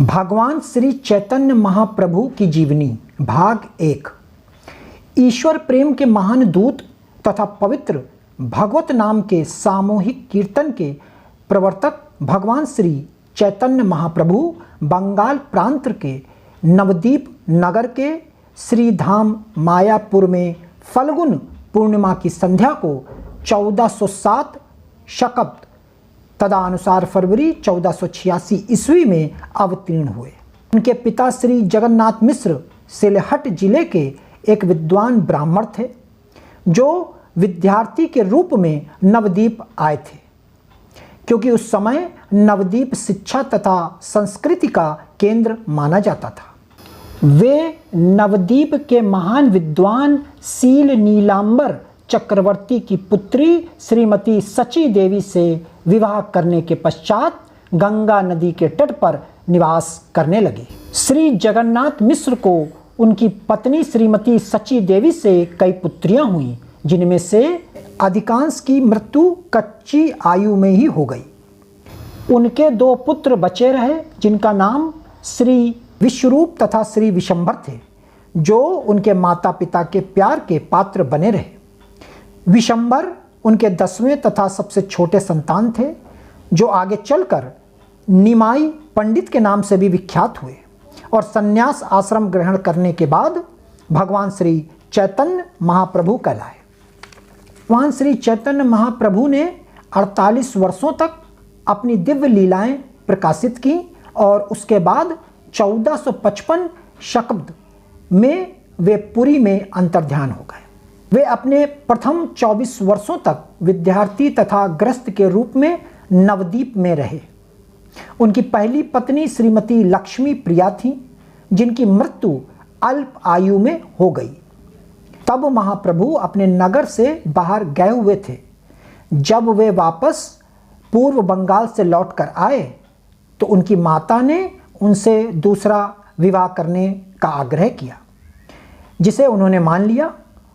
भगवान श्री चैतन्य महाप्रभु की जीवनी भाग 1। ईश्वर प्रेम के महान दूत तथा पवित्र भगवत नाम के सामूहिक कीर्तन के प्रवर्तक भगवान श्री चैतन्य महाप्रभु बंगाल प्रांत के नवद्वीप नगर के श्री धाम मायापुर में फल्गुन पूर्णिमा की संध्या को 1407 शकब्द तदनुसार फरवरी 1486 ईस्वी में अवतीर्ण हुए। उनके पिता श्री जगन्नाथ मिश्र सिलहट जिले के एक विद्वान ब्राह्मण थे, जो विद्यार्थी के रूप में नवद्वीप आए थे, क्योंकि उस समय नवद्वीप शिक्षा तथा संस्कृति का केंद्र माना जाता था। वे नवद्वीप के महान विद्वान शील नीलांबर चक्रवर्ती की पुत्री श्रीमती सची देवी से विवाह करने के पश्चात गंगा नदी के तट पर निवास करने लगे। श्री जगन्नाथ मिश्र को उनकी पत्नी श्रीमती सची देवी से कई पुत्रियां हुईं, जिनमें से अधिकांश की मृत्यु कच्ची आयु में ही हो गई। उनके 2 पुत्र बचे रहे, जिनका नाम श्री विश्वरूप तथा श्री विशंभर थे, जो उनके माता पिता के प्यार के पात्र बने रहे। विशंभर उनके 10वें तथा सबसे छोटे संतान थे, जो आगे चलकर निमाई पंडित के नाम से भी विख्यात हुए और संन्यास आश्रम ग्रहण करने के बाद भगवान श्री चैतन्य महाप्रभु कहलाए। भगवान श्री चैतन्य महाप्रभु ने 48 वर्षों तक अपनी दिव्य लीलाएं प्रकाशित की और उसके बाद 1455 शकब्द में वे पुरी में अंतर्ध्यान हो गए। वे अपने प्रथम 24 वर्षों तक विद्यार्थी तथा गृहस्थ के रूप में नवद्वीप में रहे। उनकी पहली पत्नी श्रीमती लक्ष्मी प्रिया थी, जिनकी मृत्यु अल्प आयु में हो गई। तब महाप्रभु अपने नगर से बाहर गए हुए थे। जब वे वापस पूर्व बंगाल से लौटकर आए तो उनकी माता ने उनसे दूसरा विवाह करने का आग्रह किया, जिसे उन्होंने मान लिया।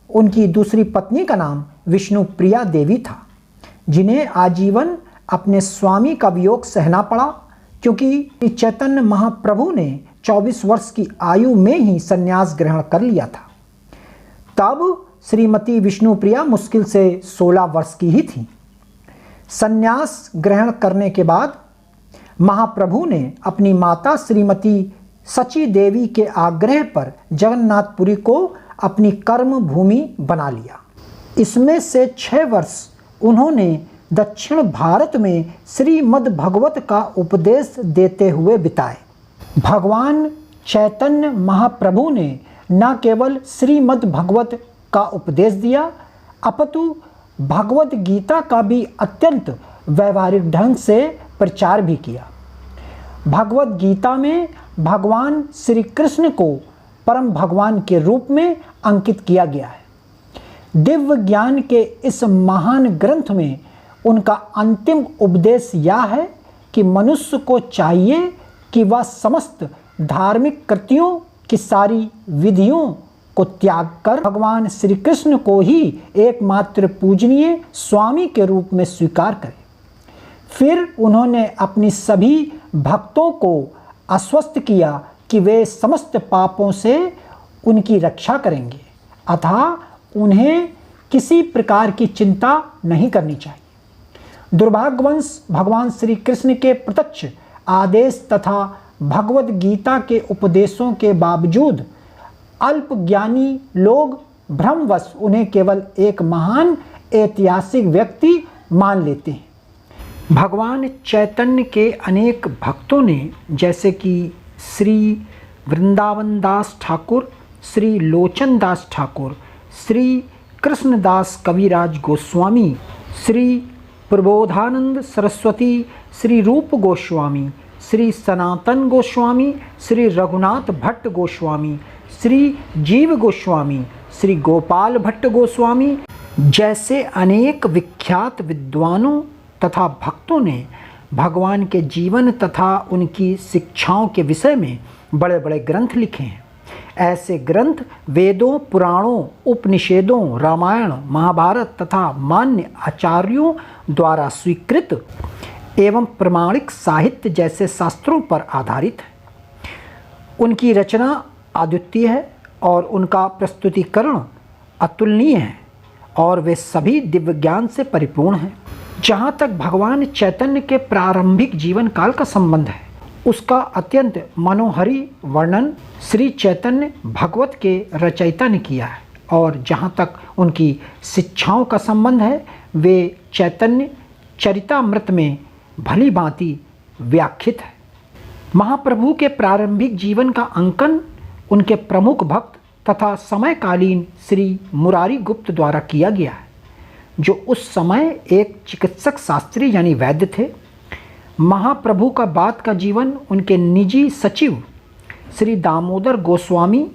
उनकी दूसरी पत्नी का नाम विष्णु प्रिया देवी था, जिन्हें आजीवन अपने स्वामी का वियोग सहना पड़ा, क्योंकि चैतन्य महाप्रभु ने 24 वर्ष की आयु में ही संन्यास ग्रहण कर लिया था। तब श्रीमती विष्णु प्रिया मुश्किल से 16 वर्ष की ही थी। संन्यास ग्रहण करने के बाद महाप्रभु ने अपनी माता श्रीमती सची देवी के आग्रह पर जगन्नाथपुरी को अपनी कर्म भूमि बना लिया। इसमें से 6 वर्ष उन्होंने दक्षिण भारत में श्रीमद् भगवत का उपदेश देते हुए बिताए। भगवान चैतन्य महाप्रभु ने न केवल श्रीमद् भगवत का उपदेश दिया, अपितु भगवत गीता का भी अत्यंत व्यवहारिक ढंग से प्रचार भी किया। भगवत गीता में भगवान श्री कृष्ण को परम भगवान के रूप में अंकित किया गया है। दिव्य ज्ञान के इस महान ग्रंथ में उनका अंतिम उपदेश यह है कि मनुष्य को चाहिए कि वह समस्त धार्मिक कृतियों की सारी विधियों को त्याग कर भगवान श्री कृष्ण को ही एकमात्र पूजनीय स्वामी के रूप में स्वीकार करे। फिर उन्होंने अपनी सभी भक्तों को आश्वस्त किया कि वे समस्त पापों से उनकी रक्षा करेंगे, अतः उन्हें किसी प्रकार की चिंता नहीं करनी चाहिए। दुर्भाग्यवश भगवान श्री कृष्ण के प्रत्यक्ष आदेश तथा भगवत गीता के उपदेशों के बावजूद अल्पज्ञानी लोग भ्रमवश उन्हें केवल एक महान ऐतिहासिक व्यक्ति मान लेते हैं। भगवान चैतन्य के अनेक भक्तों ने, जैसे कि श्री वृंदावन दास ठाकुर, श्री लोचन दास ठाकुर, श्री कृष्णदास कविराज गोस्वामी, श्री प्रबोधानंद सरस्वती, श्री रूप गोस्वामी, श्री सनातन गोस्वामी, श्री रघुनाथ भट्ट गोस्वामी, श्री जीव गोस्वामी, श्री गोपाल भट्ट गोस्वामी जैसे अनेक विख्यात विद्वानों तथा भक्तों ने भगवान के जीवन तथा उनकी शिक्षाओं के विषय में बड़े बड़े ग्रंथ लिखे हैं। ऐसे ग्रंथ वेदों, पुराणों, उपनिषदों, रामायण, महाभारत तथा मान्य आचार्यों द्वारा स्वीकृत एवं प्रमाणिक साहित्य जैसे शास्त्रों पर आधारित है। उनकी रचना अद्वितीय है और उनका प्रस्तुतिकरण अतुलनीय है और वे सभी दिव्य ज्ञान से परिपूर्ण हैं। जहाँ तक भगवान चैतन्य के प्रारंभिक जीवन काल का संबंध है, उसका अत्यंत मनोहरी वर्णन श्री चैतन्य भगवत के रचयिता ने किया है और जहाँ तक उनकी शिक्षाओं का संबंध है, वे चैतन्य चरितामृत में भली भांति व्याख्यात है। महाप्रभु के प्रारंभिक जीवन का अंकन उनके प्रमुख भक्त तथा समयकालीन श्री मुरारी गुप्त द्वारा किया गया है, जो उस समय एक चिकित्सक शास्त्री यानी वैद्य थे। महाप्रभु का बाद का जीवन उनके निजी सचिव श्री दामोदर गोस्वामी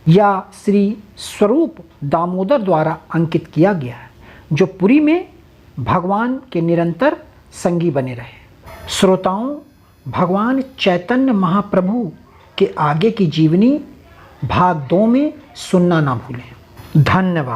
या श्री स्वरूप दामोदर द्वारा अंकित किया गया है, जो पुरी में भगवान के निरंतर संगी बने रहे। श्रोताओं, भगवान चैतन्य महाप्रभु के आगे की जीवनी भाग 2 में सुनना ना भूलें। धन्यवाद।